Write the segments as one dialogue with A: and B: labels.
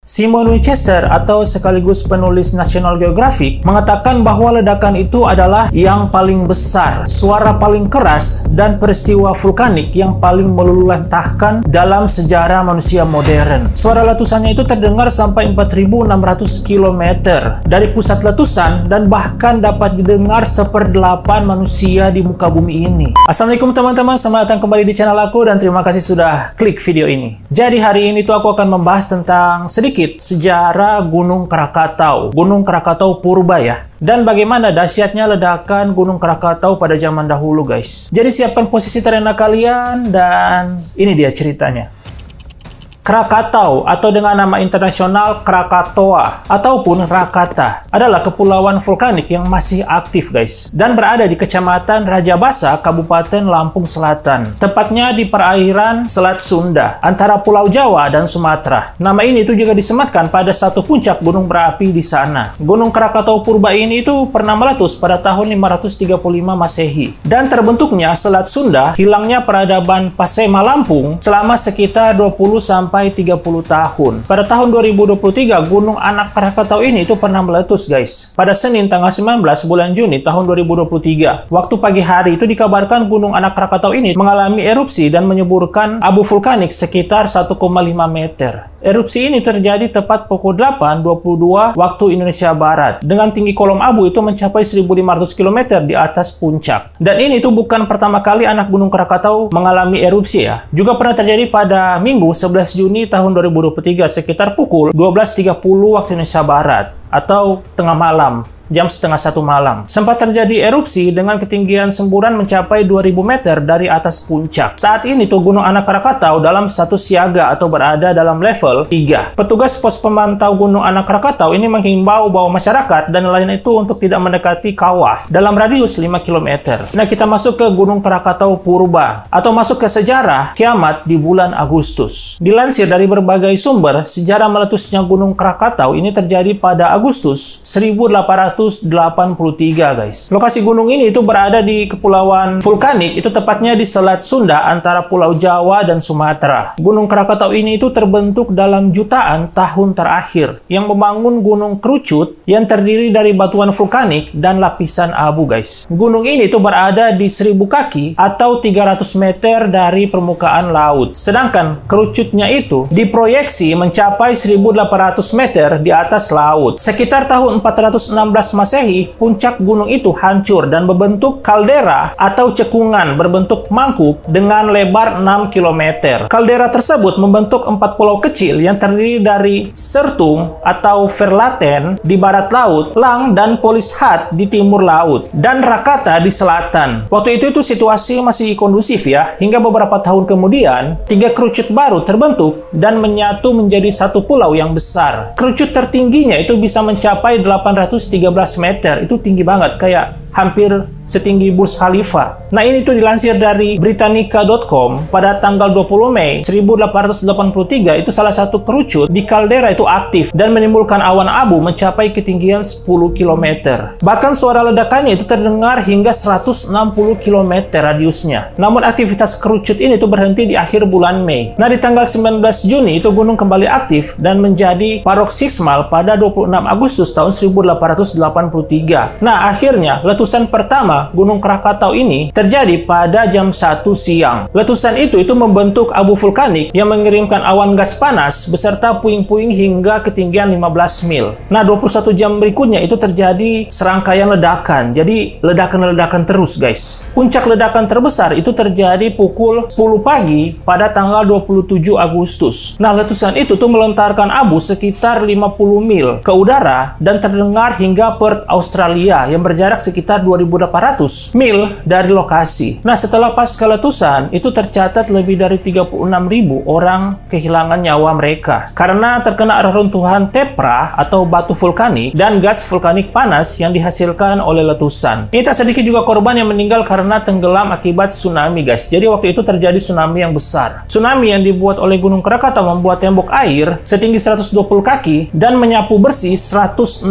A: Simon Winchester atau sekaligus penulis National Geographic mengatakan bahwa ledakan itu adalah yang paling besar, suara paling keras, dan peristiwa vulkanik yang paling meluluhlantahkan dalam sejarah manusia modern. Suara letusannya itu terdengar sampai 4.600 km dari pusat letusan dan bahkan dapat didengar 1/8 manusia di muka bumi ini. Assalamualaikum teman-teman, selamat datang kembali di channel aku dan terima kasih sudah klik video ini. Jadi hari ini tuh aku akan membahas tentang sedikit sejarah Gunung Krakatau, Gunung Krakatau Purba ya, dan bagaimana dahsyatnya ledakan Gunung Krakatau pada zaman dahulu guys. Jadi siapkan posisi terenak kalian dan ini dia ceritanya. Krakatau atau dengan nama internasional Krakatoa ataupun Rakata adalah kepulauan vulkanik yang masih aktif guys dan berada di Kecamatan Rajabasa, Kabupaten Lampung Selatan, tepatnya di perairan Selat Sunda antara Pulau Jawa dan Sumatera. Nama ini itu juga disematkan pada satu puncak gunung berapi di sana. Gunung Krakatau Purba ini itu pernah meletus pada tahun 535 Masehi dan terbentuknya Selat Sunda, hilangnya peradaban Pasema Lampung selama sekitar 20-30 tahun. Pada tahun 2023, Gunung Anak Krakatau ini itu pernah meletus guys. Pada Senin tanggal 19 bulan Juni tahun 2023. Waktu pagi hari itu dikabarkan Gunung Anak Krakatau ini mengalami erupsi dan menyemburkan abu vulkanik sekitar 1,5 meter. Erupsi ini terjadi tepat pukul 8.22 waktu Indonesia Barat dengan tinggi kolom abu itu mencapai 1.500 km di atas puncak. Dan ini itu bukan pertama kali anak Gunung Krakatau mengalami erupsi ya. Juga pernah terjadi pada Minggu 11 Juni tahun 2023 sekitar pukul 12.30 waktu Indonesia Barat atau tengah malam. Jam setengah 1 malam. Sempat terjadi erupsi dengan ketinggian semburan mencapai 2.000 meter dari atas puncak. Saat ini tuh Gunung Anak Krakatau dalam status siaga atau berada dalam level 3. Petugas pos pemantau Gunung Anak Krakatau ini menghimbau bahwa masyarakat dan nelayan itu untuk tidak mendekati kawah dalam radius 5 km. Nah, kita masuk ke Gunung Krakatau Purba atau masuk ke sejarah kiamat di bulan Agustus. Dilansir dari berbagai sumber, sejarah meletusnya Gunung Krakatau ini terjadi pada Agustus 1883 guys. Lokasi gunung ini itu berada di kepulauan vulkanik itu tepatnya di Selat Sunda antara Pulau Jawa dan Sumatera. Gunung Krakatau ini itu terbentuk dalam jutaan tahun terakhir yang membangun gunung kerucut yang terdiri dari batuan vulkanik dan lapisan abu guys. Gunung ini itu berada di 1.000 kaki atau 300 meter dari permukaan laut. Sedangkan kerucutnya itu diproyeksi mencapai 1.800 meter di atas laut. Sekitar tahun 416 Masehi, puncak gunung itu hancur dan berbentuk kaldera atau cekungan berbentuk mangkuk dengan lebar 6 km. Kaldera tersebut membentuk 4 pulau kecil yang terdiri dari Sertung atau Verlaten di barat laut, Lang dan Polishat di timur laut, dan Rakata di selatan. Waktu itu situasi masih kondusif ya, hingga beberapa tahun kemudian 3 kerucut baru terbentuk dan menyatu menjadi satu pulau yang besar. Kerucut tertingginya itu bisa mencapai 813 meter, itu tinggi banget, kayak hampir setinggi Burj Khalifa. Nah, ini tuh dilansir dari Britannica.com pada tanggal 20 Mei 1883 itu salah satu kerucut di kaldera itu aktif dan menimbulkan awan abu mencapai ketinggian 10 km. Bahkan suara ledakannya itu terdengar hingga 160 km radiusnya. Namun aktivitas kerucut ini tuh berhenti di akhir bulan Mei. Nah, di tanggal 19 Juni itu gunung kembali aktif dan menjadi paroksismal pada 26 Agustus tahun 1883. Nah, akhirnya letusan pertama Gunung Krakatau ini terjadi pada jam 1 siang. Letusan itu membentuk abu vulkanik yang mengirimkan awan gas panas beserta puing-puing hingga ketinggian 15 mil. Nah, 21 jam berikutnya itu terjadi serangkaian ledakan. Jadi, ledakan-ledakan terus, guys. Puncak ledakan terbesar itu terjadi pukul 10 pagi pada tanggal 27 Agustus. Nah, letusan itu melontarkan abu sekitar 50 mil ke udara dan terdengar hingga Perth, Australia yang berjarak sekitar 2.800 mil dari lokasi. Nah, setelah pasca letusan, itu tercatat lebih dari 36.000 orang kehilangan nyawa mereka karena terkena reruntuhan tephra atau batu vulkanik dan gas vulkanik panas yang dihasilkan oleh letusan. Ini tak sedikit juga korban yang meninggal karena tenggelam akibat tsunami guys. Jadi waktu itu terjadi tsunami yang besar. Tsunami yang dibuat oleh Gunung Krakatau membuat tembok air setinggi 120 kaki dan menyapu bersih 165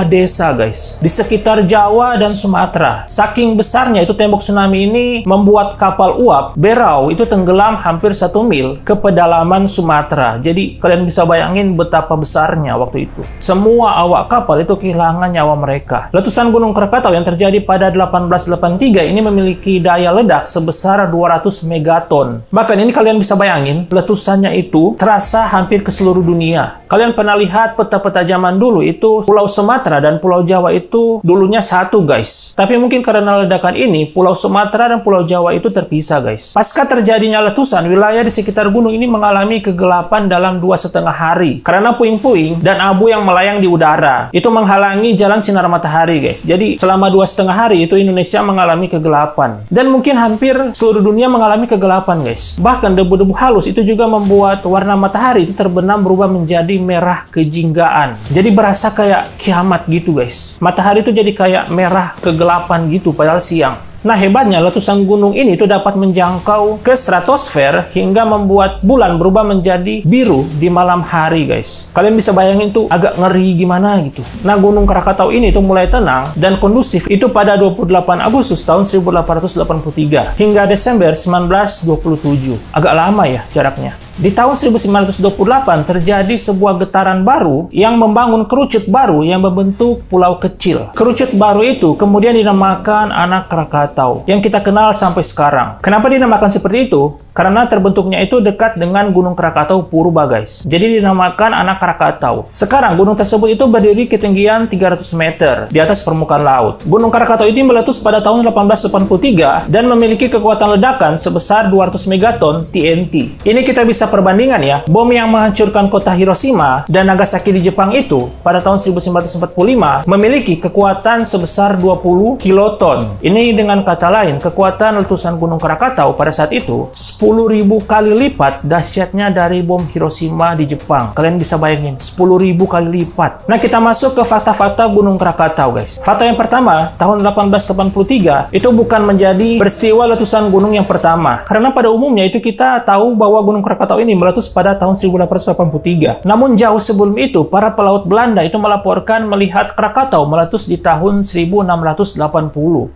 A: desa guys di sekitar Jawa dan Sumatera. Indonesia. Saking besarnya itu tembok tsunami ini membuat kapal uap Berau itu tenggelam hampir 1 mil ke pedalaman Sumatera. Jadi kalian bisa bayangin betapa besarnya waktu itu. Semua awak kapal itu kehilangan nyawa mereka. Letusan Gunung Krakatau yang terjadi pada 1883 ini memiliki daya ledak sebesar 200 megaton. Bahkan ini kalian bisa bayangin, letusannya itu terasa hampir ke seluruh dunia. Kalian pernah lihat peta-peta zaman dulu itu Pulau Sumatera dan Pulau Jawa itu dulunya satu, guys. Tapi mungkin karena ledakan ini, Pulau Sumatera dan Pulau Jawa itu terpisah, guys. Pasca terjadinya letusan, wilayah di sekitar gunung ini mengalami kegelapan dalam 2,5 hari. Karena puing-puing dan abu yang melayang di udara. Itu menghalangi jalan sinar matahari, guys. Jadi selama 2,5 hari itu Indonesia mengalami kegelapan. Dan mungkin hampir seluruh dunia mengalami kegelapan, guys. Bahkan debu-debu halus itu juga membuat warna matahari itu terbenam berubah menjadi merah kejinggaan. Jadi berasa kayak kiamat gitu, guys. Matahari itu jadi kayak merah kegelapan gitu padahal siang. Nah, hebatnya letusan gunung ini itu dapat menjangkau ke stratosfer hingga membuat bulan berubah menjadi biru di malam hari, guys. Kalian bisa bayangin tuh agak ngeri gimana gitu. Nah, Gunung Krakatau ini itu mulai tenang dan kondusif itu pada 28 Agustus tahun 1883 hingga Desember 1927. Agak lama ya jaraknya. Di tahun 1928 terjadi sebuah getaran baru yang membangun kerucut baru yang membentuk pulau kecil. Kerucut baru itu kemudian dinamakan Anak Krakatau yang kita kenal sampai sekarang. Kenapa dinamakan seperti itu? Karena terbentuknya itu dekat dengan Gunung Krakatau Purba, guys. Jadi dinamakan Anak Krakatau. Sekarang gunung tersebut itu berdiri ketinggian 300 meter di atas permukaan laut. Gunung Krakatau ini meletus pada tahun 1883 dan memiliki kekuatan ledakan sebesar 200 megaton TNT. Ini kita bisa perbandingan ya, bom yang menghancurkan kota Hiroshima dan Nagasaki di Jepang itu pada tahun 1945 memiliki kekuatan sebesar 20 kiloton. Ini dengan kata lain, kekuatan letusan Gunung Krakatau pada saat itu 10.000 kali lipat dahsyatnya dari bom Hiroshima di Jepang. Kalian bisa bayangin, 10.000 kali lipat. Nah, kita masuk ke fakta-fakta Gunung Krakatau, guys. Fakta yang pertama, tahun 1883 itu bukan menjadi peristiwa letusan gunung yang pertama. Karena pada umumnya itu kita tahu bahwa Gunung Krakatau ini meletus pada tahun 1883. Namun jauh sebelum itu, para pelaut Belanda itu melaporkan melihat Krakatau meletus di tahun 1680.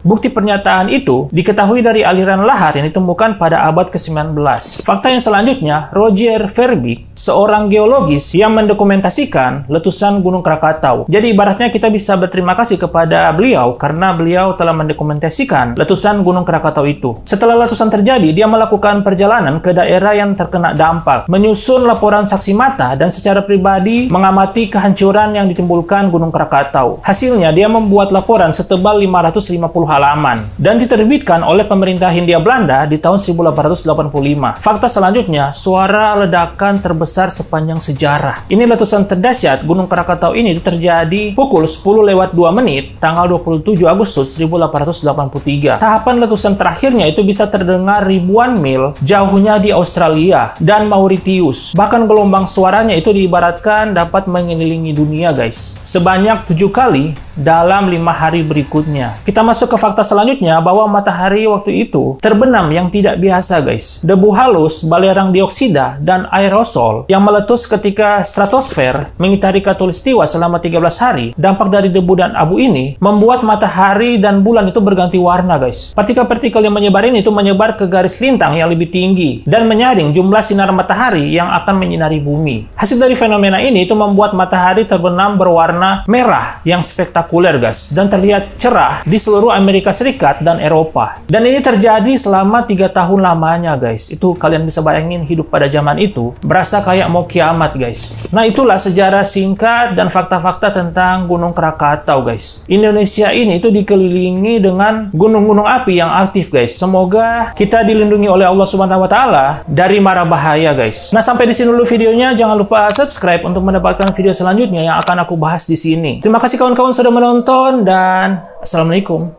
A: Bukti pernyataan itu diketahui dari aliran lahar yang ditemukan pada abad ke-19. Fakta yang selanjutnya, Roger Verbeek, seorang geologis yang mendokumentasikan letusan Gunung Krakatau. Jadi ibaratnya kita bisa berterima kasih kepada beliau karena beliau telah mendokumentasikan letusan Gunung Krakatau itu. Setelah letusan terjadi, dia melakukan perjalanan ke daerah yang terkena dampak, menyusun laporan saksi mata dan secara pribadi mengamati kehancuran yang ditimbulkan Gunung Krakatau. Hasilnya, dia membuat laporan setebal 550 halaman dan diterbitkan oleh pemerintah Hindia Belanda di tahun 1885. Fakta selanjutnya, suara ledakan terbesar sepanjang sejarah. Ini letusan terdahsyat Gunung Krakatau ini terjadi pukul 10:02 tanggal 27 Agustus 1883. Tahapan letusan terakhirnya itu bisa terdengar ribuan mil jauhnya di Australia dan Mauritius. Bahkan gelombang suaranya itu diibaratkan dapat mengelilingi dunia, guys. Sebanyak 7 kali dalam 5 hari berikutnya. Kita masuk ke fakta selanjutnya bahwa matahari waktu itu terbenam yang tidak biasa, guys. Debu halus, balerang dioksida, dan aerosol yang meletus ketika stratosfer mengitari khatulistiwa selama 13 hari. Dampak dari debu dan abu ini membuat matahari dan bulan itu berganti warna, guys. Partikel-partikel yang menyebar ini itu menyebar ke garis lintang yang lebih tinggi dan menyaring jumlah sinar matahari yang akan menyinari bumi. Hasil dari fenomena ini itu membuat matahari terbenam berwarna merah yang spektakuler, guys, dan terlihat cerah di seluruh Amerika Serikat dan Eropa. Dan ini terjadi selama 3 tahun lamanya, guys. Itu kalian bisa bayangin hidup pada zaman itu berasa kayak mau kiamat, guys. Nah, itulah sejarah singkat dan fakta-fakta tentang Gunung Krakatau, guys. Indonesia ini itu dikelilingi dengan gunung-gunung api yang aktif, guys. Semoga kita dilindungi oleh Allah Subhanahu wa taala dari mara bahaya, guys. Nah, sampai di sini dulu videonya. Jangan lupa subscribe untuk mendapatkan video selanjutnya yang akan aku bahas di sini. Terima kasih kawan-kawan sudah menonton dan assalamualaikum.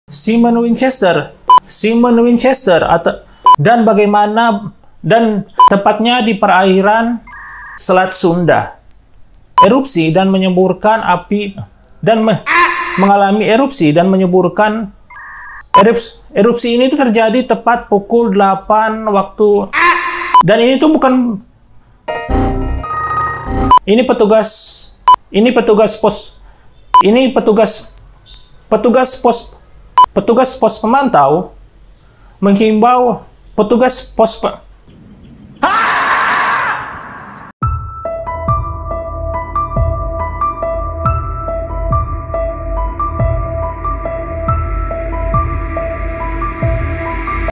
A: Simon Winchester atau dan bagaimana dan tepatnya di perairan Selat Sunda erupsi dan menyemburkan api dan mengalami erupsi dan menyemburkan erupsi ini itu terjadi tepat pukul 8 waktu dan ini tuh bukan ini petugas Petugas pos pemantau menghimbau petugas pos